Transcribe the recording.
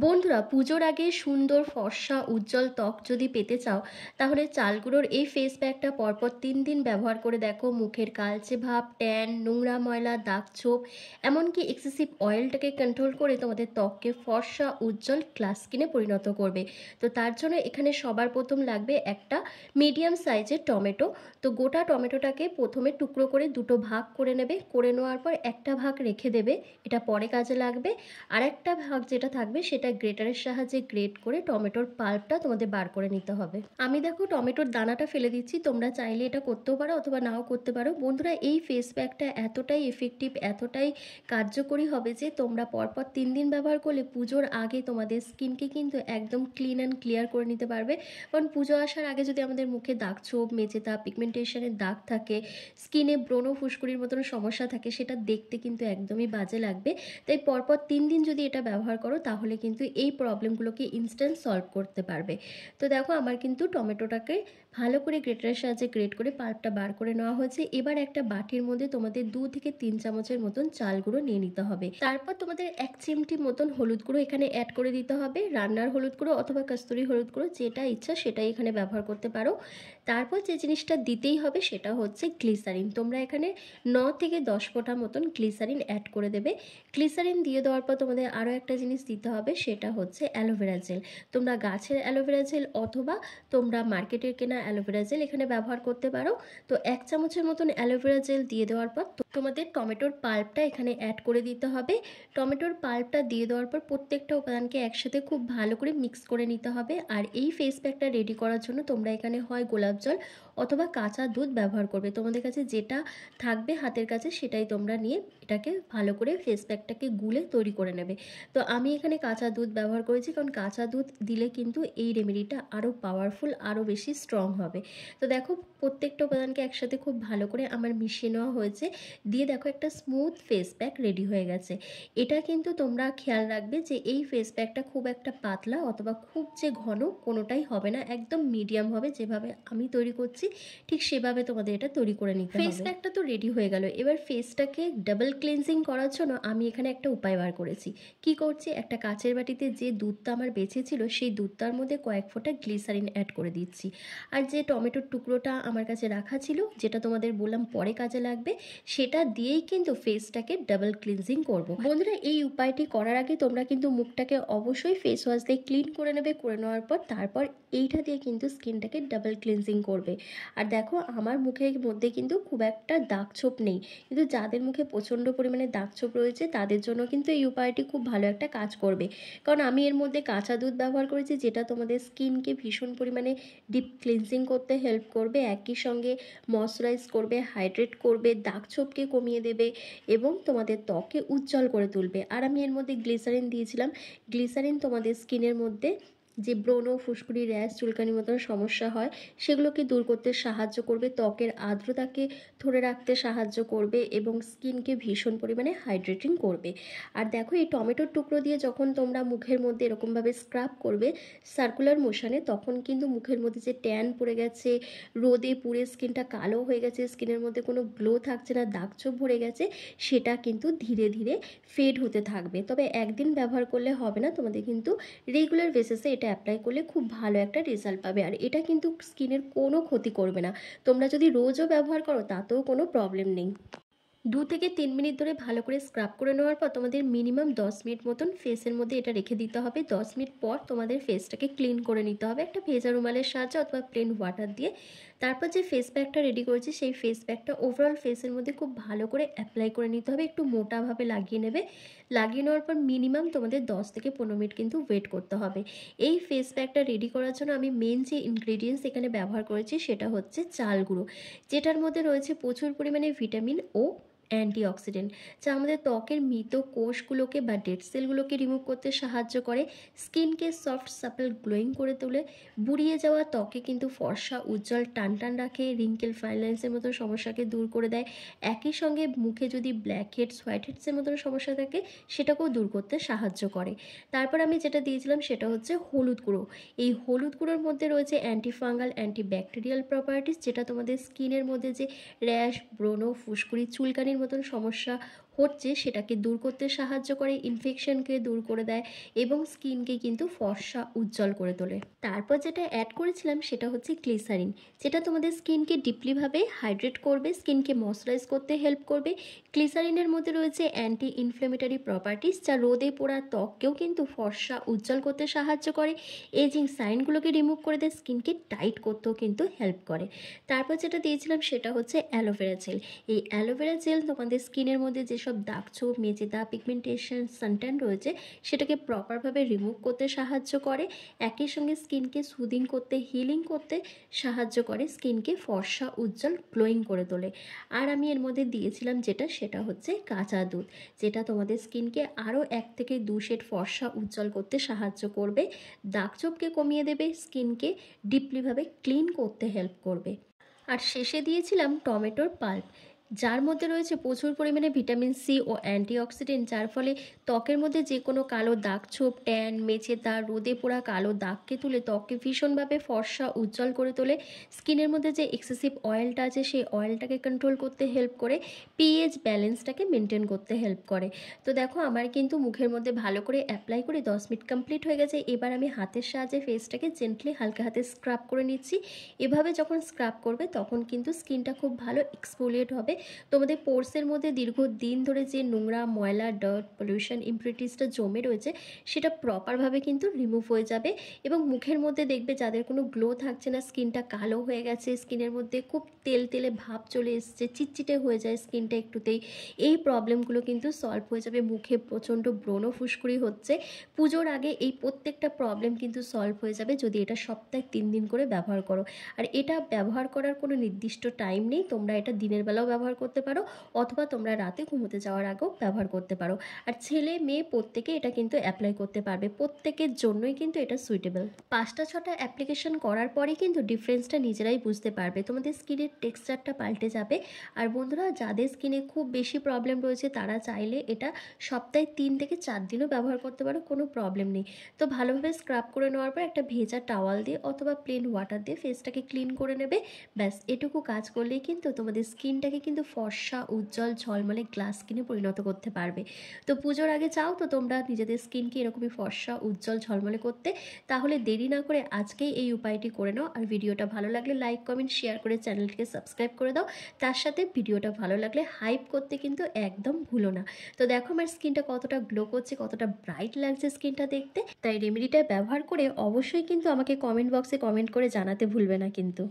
বন্ধুরা, পুজোর আগে সুন্দর ফর্সা উজ্জ্বল ত্বক যদি পেতে চাও, তাহলে চালগুঁড়োর এই ফেস প্যাকটা পরপর 3 দিন ব্যবহার করে দেখো। মুখের কালচে ভাব, ট্যান, নোংরা ময়লা, দাগ ছোপ, এমনকি এক্সেসিভ অয়েলটাকে কন্ট্রোল করে তোমাদের ত্বককে ফর্সা উজ্জ্বল গ্লাস স্কিনে পরিণত করবে। তো তার জন্য এখানে সবার প্রথম লাগবে একটা মিডিয়াম সাইজের টমেটো। তো গোটা টমেটোটাকে প্রথমে টুকরো করে দুটো ভাগ করে নেবে। করে নেওয়ার পর একটা ভাগ রেখে দেবে, এটা পরে কাজে লাগবে। আর একটা ভাগ যেটা থাকবে সেটা গ্রেটারের সাহায্যে গ্রেট করে টমেটোর পাল্পটা তোমাদের বার করে নিতে হবে। আমি দেখো টমেটোর দানাটা ফেলে দিচ্ছি, তোমরা চাইলে এটা করতেও পারো অথবা নাও করতে পারো। বন্ধুরা, এই ফেস প্যাকটা এতটাই এফেক্টিভ, এতটাই কার্যকরী হবে যে তোমরা পরপর 3 দিন ব্যবহার করলে পুজোর আগে তোমাদের স্কিনকে কিন্তু একদম ক্লিন অ্যান্ড ক্লিয়ার করে নিতে পারবে। কারণ পুজো আসার আগে যদি আমাদের মুখে দাগ ছোপ, মেচে দাগ, পিগমেন্টেশনের দাগ থাকে, স্কিনে ব্রণ ফুসকুড়ির মতন সমস্যা থাকে, সেটা দেখতে কিন্তু একদমই বাজে লাগবে। তাই পরপর 3 দিন যদি এটা ব্যবহার করো তাহলে কিন্তু এই প্রবলেমগুলোকে ইনস্ট্যান্ট সলভ করতে পারবে। তো দেখো আমার কিন্তু টমেটোটাকে ভালো করে গ্রেটারের সাহায্যে গ্রেট করে পাল্পটা বার করে নেওয়া হয়েছে। এবার একটা বাটির মধ্যে তোমাদের 2 থেকে 3 চামচের মতন চাল গুঁড়ো নিয়ে নিতে হবে। তারপর তোমাদের 1 চিমটি মতন হলুদ গুঁড়ো এখানে অ্যাড করে দিতে হবে। রান্নার হলুদ গুঁড়ো অথবা কস্তুরি হলুদ গুঁড়ো, যেটা ইচ্ছা সেটাই এখানে ব্যবহার করতে পারো। তারপর যে জিনিসটা দিতেই হবে সেটা হচ্ছে গ্লিসারিন। তোমরা এখানে 9 থেকে 10 ফোঁটা মতন গ্লিসারিন অ্যাড করে দেবে। গ্লিসারিন দিয়ে দেওয়ার পর তোমাদের আরও একটা জিনিস দিতে হবে, সেটা হচ্ছে অ্যালোভেরা জেল। তোমরা গাছের অ্যালোভেরা জেল অথবা তোমরা মার্কেটের কেনা অ্যালোভেরা জেল এখানে ব্যবহার করতে পারো। তো 1 চামচের মতন অ্যালোভেরা জেল দিয়ে দেওয়ার পর তোমাদের টমেটোর পাল্পটা এখানে অ্যাড করে দিতে হবে। টমেটোর পাল্পটা দিয়ে দেওয়ার পর প্রত্যেকটা উপাদানকে একসাথে খুব ভালো করে মিক্স করে নিতে হবে। আর এই ফেস প্যাকটা রেডি করার জন্য তোমরা এখানে হয় গোলাপ জল অথবা কাঁচা দুধ ব্যবহার করবে। তোমাদের কাছে যেটা থাকবে হাতের কাছে সেটাই তোমরা নিয়ে এটাকে ভালো করে ফেস প্যাকটাকে গুলে তৈরি করে নেবে। তো আমি এখানে কাঁচা দুধ ব্যবহার করেছি, কারণ কাঁচা দুধ দিলে কিন্তু এই রেমেডিটা আরও পাওয়ারফুল, আরও বেশি স্ট্রং হবে। তো দেখো প্রত্যেকটা উপাদানকে একসাথে খুব ভালো করে আমার মিশিয়ে নেওয়া হয়েছে। দিয়ে দেখো একটা স্মুথ ফেস প্যাক রেডি হয়ে গেছে। এটা কিন্তু তোমরা খেয়াল রাখবে যে এই ফেস প্যাকটা খুব একটা পাতলা অথবা খুব যে ঘন কোনোটাই হবে না, একদম মিডিয়াম হবে। যেভাবে আমি তৈরি করছি ঠিক সেভাবে তোমাদের এটা তৈরি করে নিতে হবে। ফেস প্যাকটা তো রেডি হয়ে গেল। এবার ফেসটাকে ডাবল ক্লিনজিং করার জন্য আমি এখানে একটা উপায় বার করেছি। কি করছি, একটা কাচের বাটিতে যে দুধটা আমার বেঁচে ছিল সেই দুধটার মধ্যে কয়েক ফোঁটা গ্লিসারিন অ্যাড করে দিচ্ছি। আর যে টমেটোর টুকরোটা আমার কাছে রাখা ছিল, যেটা তোমাদের বললাম পরে কাজে লাগবে, সেটা দিয়েই কিন্তু ফেসটাকে ডাবল ক্লিনজিং করব। বন্ধুরা, এই উপায়টি করার আগে তোমরা কিন্তু মুখটাকে অবশ্যই ফেস ওয়াশ দিয়ে ক্লিন করে নেবে। করে নেওয়ার পর তারপর এইটা দিয়ে কিন্তু স্কিনটাকে ডাবল ক্লিনজিং করবে। আর দেখো আমার মুখের মধ্যে কিন্তু খুব একটা দাগ ছোপ নেই, কিন্তু যাদের মুখে প্রচণ্ড পরিমাণে দাগ ছোপ রয়েছে তাদের জন্য কিন্তু এই উপায়টি খুব ভালো একটা কাজ করবে। কারণ আমি এর মধ্যে কাঁচা দুধ ব্যবহার করেছি, যেটা তোমাদের স্কিনকে ভীষণ পরিমাণে ডিপ ক্লিনজিং করতে হেল্প করবে, একই সঙ্গে ময়শ্চারাইজ করবে, হাইড্রেট করবে, দাগ ছোপকে কমিয়ে দেবে এবং তোমাদের ত্বকে উজ্জ্বল করে তুলবে। আর আমি এর মধ্যে গ্লিসারিন দিয়েছিলাম। গ্লিসারিন তোমাদের স্কিনের মধ্যে যে ব্রণ, ফুসকুড়ি, র্যাশ, চুলকানির মতন সমস্যা হয় সেগুলোকে দূর করতে সাহায্য করবে, ত্বকের আর্দ্রতাকে ধরে রাখতে সাহায্য করবে এবং স্কিনকে ভীষণ পরিমাণে হাইড্রেটিং করবে। আর দেখো এই টমেটোর টুকরো দিয়ে যখন তোমরা মুখের মধ্যে এরকমভাবে স্ক্রাব করবে সার্কুলার মোশনে, তখন কিন্তু মুখের মধ্যে যে ট্যান পড়ে গেছে, রোদে পুড়ে স্কিনটা কালো হয়ে গেছে, স্কিনের মধ্যে কোনো গ্লো থাকছে না, দাগ ছোপ ভরে গেছে, সেটা কিন্তু ধীরে ধীরে ফেড হতে থাকবে। তবে একদিন ব্যবহার করলে হবে না, তোমাদের কিন্তু রেগুলার বেসিসে এটা অ্যাপ্লাই করলে খুব ভালো একটা রেজাল্ট পাবে। আর এটা কিন্তু স্কিনের কোনো ক্ষতি করবে না। তোমরা যদি রোজও ব্যবহার করো তাতেও কোনো প্রবলেম নেই। 2 থেকে 3 মিনিট ধরে ভালো করে স্ক্রাব করে নেওয়ার পর তোমাদের মিনিমাম 10 মিনিট মতন ফেসের মধ্যে এটা রেখে দিতে হবে। 10 মিনিট পর তোমাদের ফেসটাকে ক্লিন করে নিতে হবে একটা ভেজা রুমালের সাহায্যে অথবা প্লেন ওয়াটার দিয়ে। তারপর যে ফেস প্যাকটা রেডি করেছি সেই ফেস প্যাকটা ওভারঅল ফেসের মধ্যে খুব ভালো করে অ্যাপ্লাই করে নিতে হবে। একটু মোটাভাবে লাগিয়ে নেবে। লাগিয়ে নেওয়ার পর মিনিমাম তোমাদের 10 থেকে 15 মিনিট কিন্তু ওয়েট করতে হবে। এই ফেস প্যাকটা রেডি করার জন্য আমি মেন যে ইনগ্রেডিয়েন্টস এখানে ব্যবহার করেছি সেটা হচ্ছে চাল গুঁড়ো, যেটার মধ্যে রয়েছে প্রচুর পরিমাণে ভিটামিন ও অ্যান্টিঅক্সিডেন্ট, যা আমাদের ত্বকের মৃত কোষগুলোকে বা ডেড সেলগুলোকে রিমুভ করতে সাহায্য করে, স্কিনকে সফট সাপল গ্লোয়িং করে তোলে, বুড়িয়ে যাওয়া ত্বকে কিন্তু ফর্সা উজ্জ্বল টান টান রাখে, রিঙ্কেল ফাইন লাইন্সের মতো সমস্যাকে দূর করে দেয়। একই সঙ্গে মুখে যদি ব্ল্যাক হেডস, হোয়াইট হেডসের মতন সমস্যা থাকে সেটাকেও দূর করতে সাহায্য করে। তারপর আমি যেটা দিয়েছিলাম সেটা হচ্ছে হলুদ গুঁড়ো। এই হলুদ গুঁড়োর মধ্যে রয়েছে অ্যান্টিফাঙ্গাল, অ্যান্টিব্যাকটেরিয়াল প্রপার্টিস, যেটা তোমাদের স্কিনের মধ্যে যে র্যাশ, ব্রণ, ফুসকুড়ি, চুলকানির মতন সমস্যা হচ্ছে সেটাকে দূর করতে সাহায্য করে, ইনফেকশনকে দূর করে দেয় এবং স্কিনকে কিন্তু ফর্সা উজ্জ্বল করে তোলে। তারপর যেটা অ্যাড করেছিলাম সেটা হচ্ছে গ্লিসারিন, যেটা তোমাদের স্কিনকে ডিপলিভাবে হাইড্রেট করবে, স্কিনকে ময়শ্চারাইজ করতে হেল্প করবে। গ্লিসারিনের মধ্যে রয়েছে অ্যান্টি ইনফ্লেমেটরি প্রপার্টিস, যা রোদে পোড়া ত্বককেও কিন্তু ফর্সা উজ্জ্বল করতে সাহায্য করে, এজিং সাইনগুলোকে রিমুভ করে দেয়, স্কিনকে টাইট করতেও কিন্তু হেল্প করে। তারপর যেটা দিয়েছিলাম সেটা হচ্ছে অ্যালোভেরা জেল। এই অ্যালোভেরা জেল তোমাদের স্কিনের মধ্যে যেসব দাগ ছোপ, মেচে দাগ, পিগমেন্টেশন, সানট্যান রয়েছে সেটাকে প্রপারভাবে রিমুভ করতে সাহায্য করে, একই সঙ্গে স্কিনকে সুদিং করতে, হিলিং করতে সাহায্য করে, স্কিনকে ফর্সা উজ্জ্বল গ্লোয়িং করে তোলে। আর আমি এর মধ্যে দিয়েছিলাম যেটা সেটা হচ্ছে কাঁচা দুধ, যেটা তোমাদের স্কিনকে আরও 1 থেকে 2 শেড ফর্সা উজ্জ্বল করতে সাহায্য করবে, দাগছোপকে কমিয়ে দেবে, স্কিনকে ডিপলিভাবে ক্লিন করতে হেল্প করবে। আর শেষে দিয়েছিলাম টমেটোর পাল্প, যার মধ্যে রয়েছে প্রচুর পরিমাণে ভিটামিন সি ও অ্যান্টিঅক্সিডেন্ট, যার ফলে ত্বকের মধ্যে যে কোনো কালো দাগ ছোপ, ট্যান, মেচে দাগ, রোদে পোড়া কালো দাগকে তুলে ত্বককে ভীষণভাবে ফর্সা উজ্জ্বল করে তোলে। স্কিনের মধ্যে যে এক্সেসিভ অয়েলটা আছে সেই অয়েলটাকে কন্ট্রোল করতে হেল্প করে, পিএইচ ব্যালেন্সটাকে মেনটেন করতে হেল্প করে। তো দেখো আমার কিন্তু মুখের মধ্যে ভালো করে অ্যাপ্লাই করে 10 মিনিট কমপ্লিট হয়ে গেছে। এবার আমি হাতের সাহায্যে ফেসটাকে জেন্টলি হালকা হাতে স্ক্রাব করে নিচ্ছি। এভাবে যখন স্ক্রাব করবে তখন কিন্তু স্কিনটা খুব ভালো এক্সফোলিয়েট হবে, তোমাদের পোর্সের মধ্যে দীর্ঘদিন ধরে যে নোংরা, ময়লা, ডার্ট, পলিউশন, ইমপ্রিউরিটিসটা জমে রয়েছে সেটা প্রপারভাবে কিন্তু রিমুভ হয়ে যাবে। এবং মুখের মধ্যে দেখবে যাদের কোনো গ্লো থাকছে না, স্কিনটা কালো হয়ে গেছে, স্কিনের মধ্যে খুব তেল তেলে ভাব চলে এসছে, চিটচিটে হয়ে যায় স্কিনটা একটুতেই, এই প্রবলেমগুলো কিন্তু সলভ হয়ে যাবে। মুখে প্রচণ্ড ব্রণ ফুসকুড়ি হচ্ছে, পুজোর আগে এই প্রত্যেকটা প্রবলেম কিন্তু সলভ হয়ে যাবে যদি এটা সপ্তাহে 3 দিন করে ব্যবহার করো। আর এটা ব্যবহার করার কোনো নির্দিষ্ট টাইম নেই, তোমরা এটা দিনের বেলাও ব্যবহার করতে পারো অথবা তোমরা রাতে ঘুমোতে যাওয়ার আগেও ব্যবহার করতে পারো। আর ছেলে মেয়ে প্রত্যেকে এটা কিন্তু অ্যাপ্লাই করতে পারবে, প্রত্যেকের জন্যই কিন্তু এটা সুইটেবল। 5টা 6টা অ্যাপ্লিকেশন করার পরেই কিন্তু ডিফারেন্সটা নিজেরাই বুঝতে পারবে, তোমাদের স্কিনের টেক্সচারটা পাল্টে যাবে। আর বন্ধুরা, যাদের স্কিনে খুব বেশি প্রবলেম রয়েছে তারা চাইলে এটা সপ্তাহে 3 থেকে 4 দিনও ব্যবহার করতে পারো, কোনো প্রবলেম নেই। তো ভালোভাবে স্ক্রাব করে নেওয়ার পর একটা ভেজা টাওয়াল দিয়ে অথবা প্লেন ওয়াটার দিয়ে ফেসটাকে ক্লিন করে নেবে। ব্যাস এটুকু কাজ করলেই কিন্তু তোমাদের স্কিনটাকে কিন্তু ফর্সা, উজ্জ্বল, ঝলমলে গ্লাস স্কিনে পরিণত করতে পারবে। তো পুজোর আগে চাও তো তোমরা নিজেদের স্কিনকে এরকমই ফর্সা, উজ্জ্বল, ঝলমলে করতে, তাহলে দেরি না করে আজকেই এই উপায়টি করে নাও। আর ভিডিওটা ভালো লাগলে লাইক, কমেন্ট, শেয়ার করে চ্যানেলটিকে সাবস্ক্রাইব করে দাও। তার সাথে ভিডিওটা ভালো লাগলে হাইপ করতে কিন্তু একদম ভুলো না। তো দেখো আমার স্কিনটা কতটা গ্লো করছে, কতটা ব্রাইট লাগছে স্কিনটা দেখতে। তাই রেমেডিটা ব্যবহার করে অবশ্যই কিন্তু আমাকে কমেন্ট বক্সে কমেন্ট করে জানাতে ভুলবে না কিন্তু।